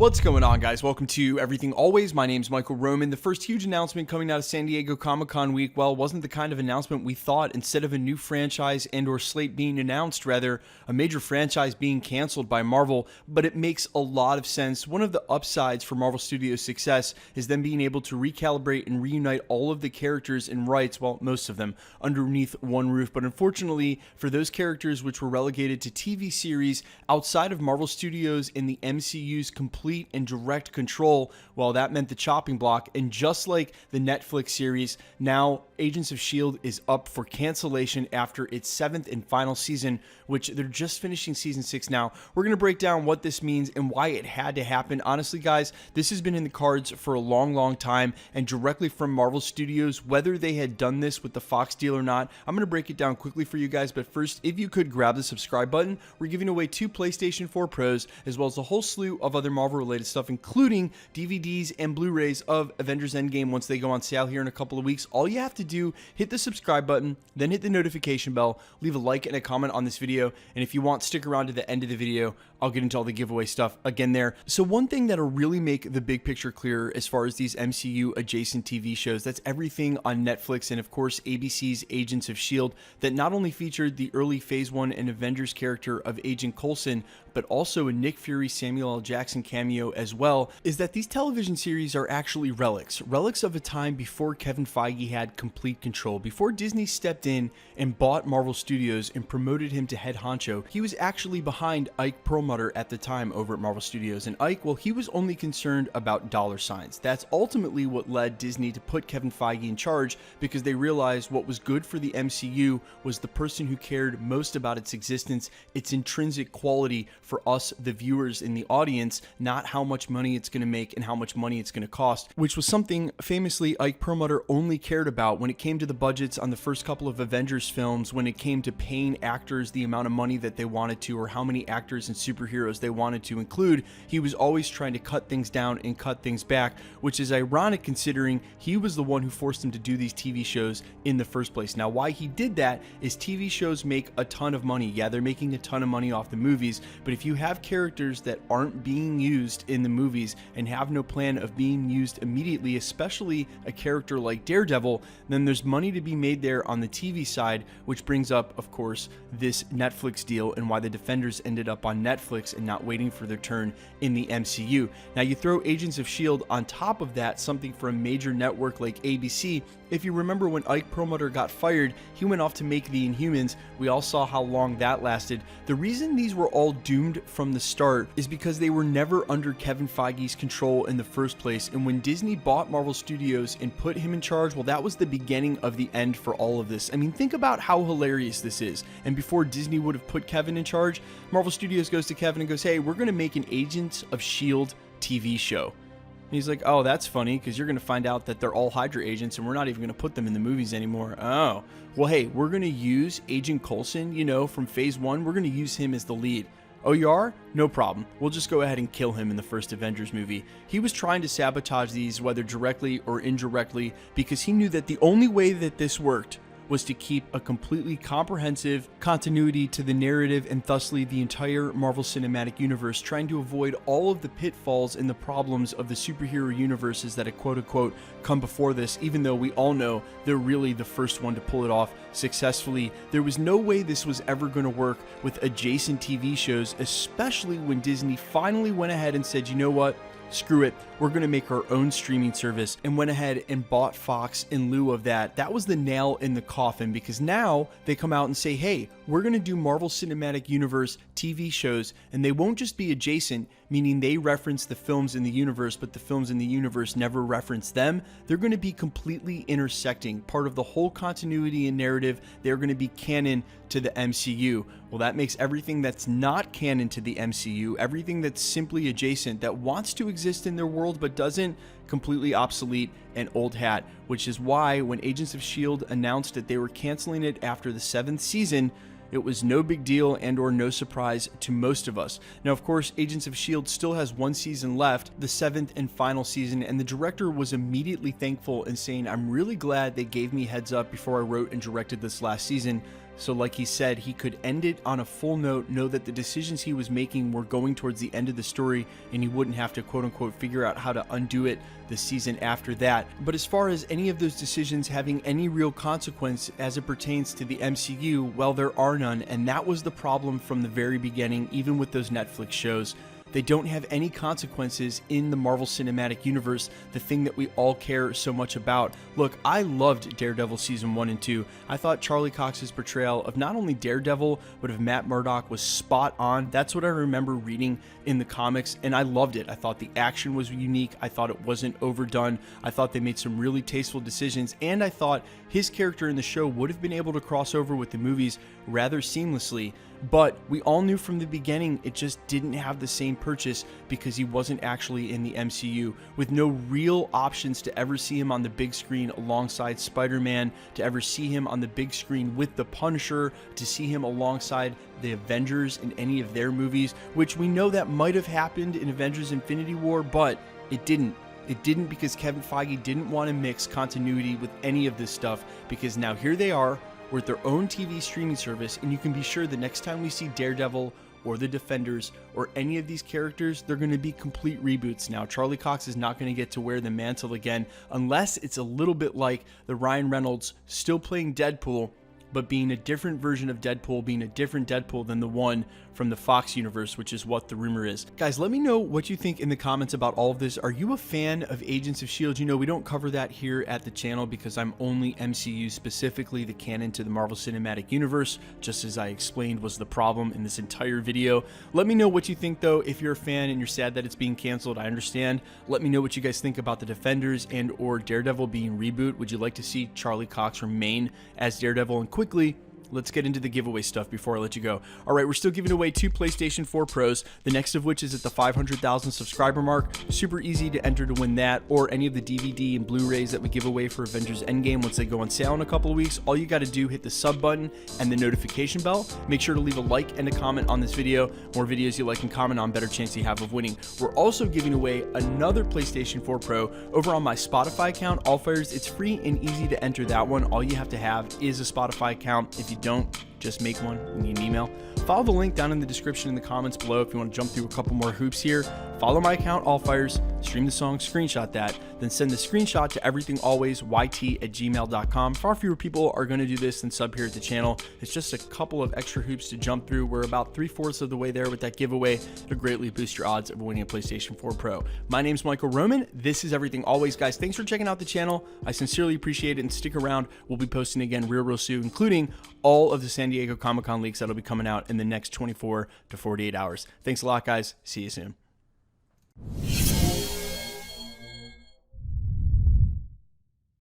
What's going on, guys? Welcome to Everything Always. My name's Michael Roman. The first huge announcement coming out of San Diego Comic-Con week, well, wasn't the kind of announcement we thought. Instead of a new franchise and or slate being announced, rather, a major franchise being canceled by Marvel, but it makes a lot of sense. One of the upsides for Marvel Studios' success is them being able to recalibrate and reunite all of the characters and rights, well, most of them, underneath one roof. But unfortunately, for those characters which were relegated to TV series outside of Marvel Studios in the MCU's complete and direct control, well, that meant the chopping block. And just like the Netflix series, now Agents of S.H.I.E.L.D. is up for cancellation after its 7th and final season, which they're just finishing season 6 now. We're going to break down what this means and why it had to happen. Honestly, guys, this has been in the cards for a long time, and directly from Marvel Studios, whether they had done this with the Fox deal or not. I'm going to break it down quickly for you guys, but first, if you could grab the subscribe button. We're giving away 2 PlayStation 4 Pros, as well as a whole slew of other Marvel-related stuff, including DVDs and Blu-rays of Avengers Endgame once they go on sale here in a couple of weeks. All you have to do, hit the subscribe button, then hit the notification bell, leave a like and a comment on this video, and if you want, stick around to the end of the video. I'll get into all the giveaway stuff again there. So one thing that'll really make the big picture clearer as far as these MCU adjacent TV shows, that's everything on Netflix and of course ABC's Agents of S.H.I.E.L.D. that not only featured the early Phase 1 and Avengers character of Agent Coulson, but also a Nick Fury Samuel L. Jackson cameo as well, is that these television series are actually relics of a time before Kevin Feige had complete control. Before Disney stepped in and bought Marvel Studios and promoted him to head honcho, he was actually behind Ike Perlmutter at the time over at Marvel Studios. And Ike, well, he was only concerned about dollar signs. That's ultimately what led Disney to put Kevin Feige in charge, because they realized what was good for the MCU was the person who cared most about its existence, its intrinsic quality for us, the viewers in the audience, not how much money it's going to make and how much money it's going to cost, which was something famously Ike Perlmutter only cared about when it came to the budgets on the first couple of Avengers films, when it came to paying actors the amount of money that they wanted to, or how many actors and superheroes they wanted to include. He was always trying to cut things down and cut things back, which is ironic considering he was the one who forced them to do these TV shows in the first place. Now, why he did that is TV shows make a ton of money. Yeah, they're making a ton of money off the movies, but if you have characters that aren't being used in the movies and have no plan of being used immediately, especially a character like Daredevil, then there's money to be made there on the TV side, which brings up, of course, this Netflix deal and why the Defenders ended up on Netflix and not waiting for their turn in the MCU. Now, you throw Agents of S.H.I.E.L.D. on top of that, something for a major network like ABC. If you remember when Ike Perlmutter got fired, he went off to make the Inhumans. We all saw how long that lasted. The reason these were all doomed from the start is because they were never under Kevin Feige's control in the first place. And when Disney bought Marvel Studios and put him in charge, well, that was the beginning of the end for all of this. I mean, think about how hilarious this is. And before Disney would have put Kevin in charge, Marvel Studios goes to Kevin and goes, hey, we're going to make an Agents of S.H.I.E.L.D. TV show. And he's like, oh, that's funny, because you're going to find out that they're all Hydra agents and we're not even going to put them in the movies anymore. Oh, well, hey, we're going to use Agent Coulson, you know, from Phase 1. We're going to use him as the lead. Oh, you are? No problem. We'll just go ahead and kill him in the first Avengers movie. He was trying to sabotage these, whether directly or indirectly, because he knew that the only way that this worked was to keep a completely comprehensive continuity to the narrative and thusly the entire Marvel Cinematic Universe, trying to avoid all of the pitfalls and the problems of the superhero universes that had quote-unquote come before this, even though we all know they're really the first one to pull it off successfully. There was no way this was ever going to work with adjacent TV shows, especially when Disney finally went ahead and said, you know what? Screw it, we're going to make our own streaming service, and went ahead and bought Fox in lieu of that. That was the nail in the coffin, because now they come out and say, hey, we're going to do Marvel Cinematic Universe TV shows, and they won't just be adjacent, meaning they reference the films in the universe, but the films in the universe never reference them. They're going to be completely intersecting, part of the whole continuity and narrative. They're going to be canon to the MCU. Well, that makes everything that's not canon to the MCU, everything that's simply adjacent, that wants to exist in their world but doesn't, completely obsolete and old hat, which is why when Agents of S.H.I.E.L.D. announced that they were canceling it after the 7th season, it was no big deal and or no surprise to most of us. Now, of course, Agents of S.H.I.E.L.D. still has 1 season left, the 7th and final season, and the director was immediately thankful and saying, I'm really glad they gave me heads up before I wrote and directed this last season, So like he said, he could end it on a full note, know that the decisions he was making were going towards the end of the story, and he wouldn't have to quote unquote figure out how to undo it the season after that. But as far as any of those decisions having any real consequence as it pertains to the MCU, well, there are none, and that was the problem from the very beginning, even with those Netflix shows. They don't have any consequences in the Marvel Cinematic Universe, the thing that we all care so much about. Look, I loved Daredevil Season 1 and 2. I thought Charlie Cox's portrayal of not only Daredevil, but of Matt Murdock was spot on. That's what I remember reading in the comics, and I loved it. I thought the action was unique. I thought it wasn't overdone. I thought they made some really tasteful decisions, and I thought his character in the show would have been able to cross over with the movies rather seamlessly. But we all knew from the beginning it just didn't have the same purchase because he wasn't actually in the MCU, with no real options to ever see him on the big screen alongside Spider-Man, to ever see him on the big screen with the Punisher, to see him alongside the Avengers in any of their movies, which we know that might have happened in Avengers Infinity War, but it didn't. It didn't because Kevin Feige didn't want to mix continuity with any of this stuff, because now here they are with their own TV streaming service, and you can be sure the next time we see Daredevil or the Defenders or any of these characters, they're going to be complete reboots now. Charlie Cox is not going to get to wear the mantle again unless it's a little bit like the Ryan Reynolds still playing Deadpool, but being a different version of Deadpool, being a different Deadpool than the one from the Fox universe, which is what the rumor is. Guys, let me know what you think in the comments about all of this. Are you a fan of Agents of S.H.I.E.L.D.? You know, we don't cover that here at the channel because I'm only MCU, specifically the canon to the Marvel Cinematic Universe, just as I explained was the problem in this entire video. Let me know what you think, though. If you're a fan and you're sad that it's being canceled, I understand. Let me know what you guys think about the Defenders and or Daredevil being reboot. Would you like to see Charlie Cox remain as Daredevil? And quickly, let's get into the giveaway stuff before I let you go. All right, we're still giving away 2 PlayStation 4 Pros, the next of which is at the 500,000 subscriber mark. Super easy to enter to win that, or any of the DVD and Blu-rays that we give away for Avengers Endgame once they go on sale in a couple of weeks. All you got to do, hit the sub button and the notification bell. Make sure to leave a like and a comment on this video. More videos you like and comment on, better chance you have of winning. We're also giving away another PlayStation 4 Pro over on my Spotify account, Allfires. It's free and easy to enter that one. All you have to have is a Spotify account. If you don't, just make one. You need an email. Follow the link down in the description in the comments below if you want to jump through a couple more hoops here. Follow my account, Allfires, stream the song, screenshot that, then send the screenshot to everythingalwaysYT@gmail.com. Far fewer people are going to do this than sub here at the channel. It's just a couple of extra hoops to jump through. We're about 3/4 of the way there with that giveaway to greatly boost your odds of winning a PlayStation 4 Pro. My name's Michael Roman. This is Everything Always, guys. Thanks for checking out the channel. I sincerely appreciate it, and stick around. We'll be posting again real soon, including all of the San Diego Comic-Con leaks that'll be coming out in the next 24 to 48 hours. Thanks a lot, guys. See you soon.